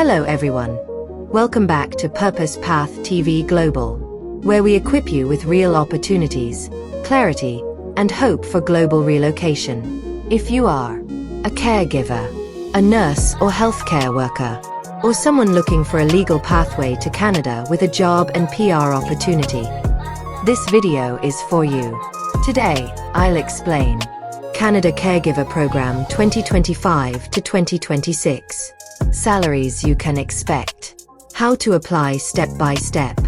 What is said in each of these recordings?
Hello everyone. Welcome back to Purpose Path TV Global, where we equip you with real opportunities, clarity, and hope for global relocation. If you are a caregiver, a nurse or healthcare worker, or someone looking for a legal pathway to Canada with a job and PR opportunity, this video is for you. Today, I'll explain Canada Caregiver Program 2025 to 2026, salaries you can expect, how to apply step by step,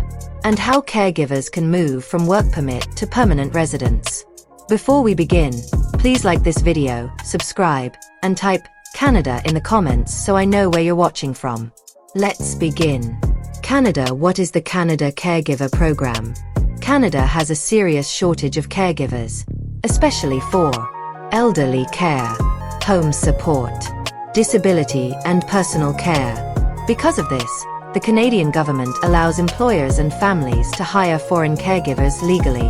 and how caregivers can move from work permit to permanent residence. Before we begin, please like this video, subscribe, and type Canada in the comments so I know where you're watching from. Let's begin. Canada. What is the Canada Caregiver Program? Canada has a serious shortage of caregivers, especially for elderly care, home support, disability, and personal care. Because of this, the Canadian government allows employers and families to hire foreign caregivers legally.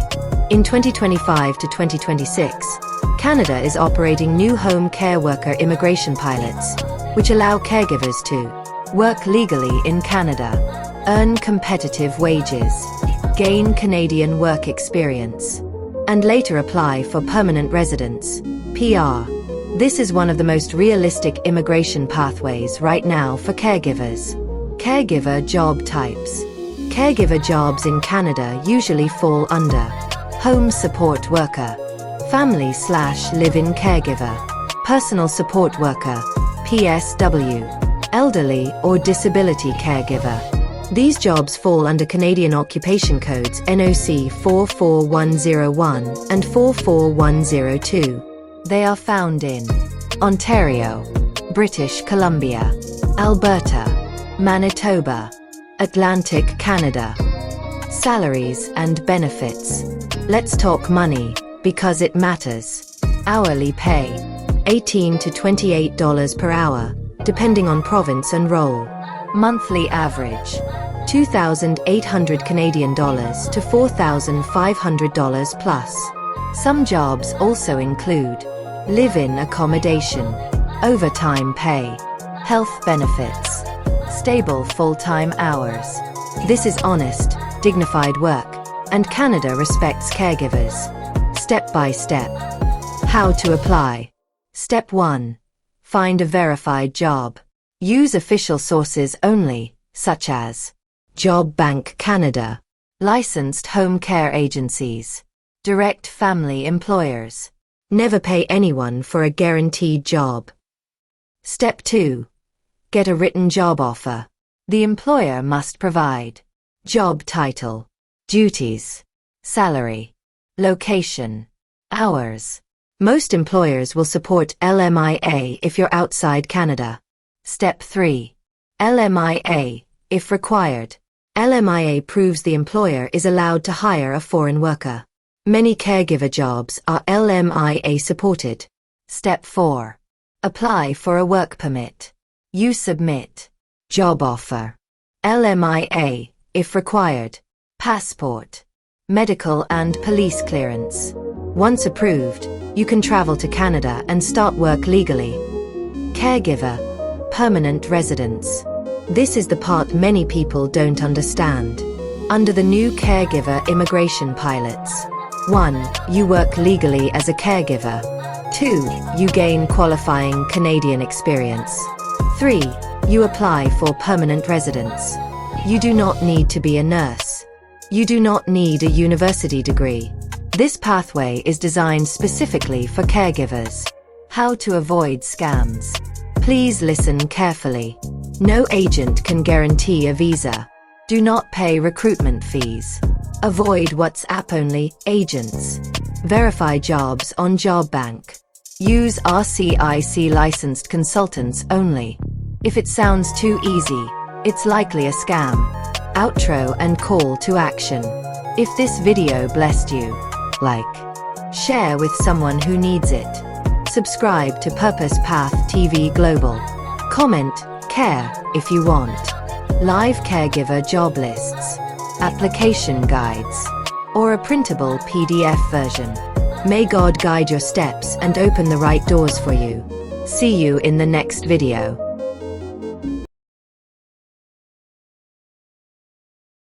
In 2025 to 2026, Canada is operating new home care worker immigration pilots, which allow caregivers to work legally in Canada, earn competitive wages, gain Canadian work experience, and later apply for permanent residence, PR. This is one of the most realistic immigration pathways right now for caregivers. Caregiver job types. Caregiver jobs in Canada usually fall under home support worker, family/live-in caregiver, personal support worker, PSW, elderly or disability caregiver. These jobs fall under Canadian Occupation Codes NOC 44101 and 44102. They are found in Ontario, British Columbia, Alberta, Manitoba, Atlantic Canada. Salaries and benefits. Let's talk money, because it matters. Hourly pay, $18 to $28 per hour, depending on province and role. Monthly average, $2,800 Canadian dollars to $4,500 plus. Some jobs also include live-in accommodation, overtime pay, health benefits, stable full-time hours. This is honest, dignified work, and Canada respects caregivers. Step by step. How to apply. Step 1. Find a verified job. Use official sources only, such as Job Bank Canada, licensed home care agencies, direct family employers. Never pay anyone for a guaranteed job. Step 2. Get a written job offer. The employer must provide job title, duties, salary, location, hours. Most employers will support LMIA if you're outside Canada. Step 3. LMIA, if required. LMIA proves the employer is allowed to hire a foreign worker. Many caregiver jobs are LMIA supported. Step 4. Apply for a work permit. You submit job offer, LMIA, if required, passport, medical and police clearance. Once approved, you can travel to Canada and start work legally. Caregiver, permanent residence. This is the part many people don't understand. Under the new caregiver immigration pilots, 1. You work legally as a caregiver. 2. You gain qualifying Canadian experience. 3. You apply for permanent residence. You do not need to be a nurse. You do not need a university degree. This pathway is designed specifically for caregivers. How to avoid scams. Please listen carefully. No agent can guarantee a visa. Do not pay recruitment fees. Avoid WhatsApp-only agents. Verify jobs on Job Bank. Use RCIC licensed consultants only. If it sounds too easy, it's likely a scam. Outro and call to action. If this video blessed you, like, share with someone who needs it. Subscribe to Purpose Path TV Global. Comment, care, if you want. Live caregiver job lists, application guides, or a printable PDF version. May God guide your steps and open the right doors for you. See you in the next video.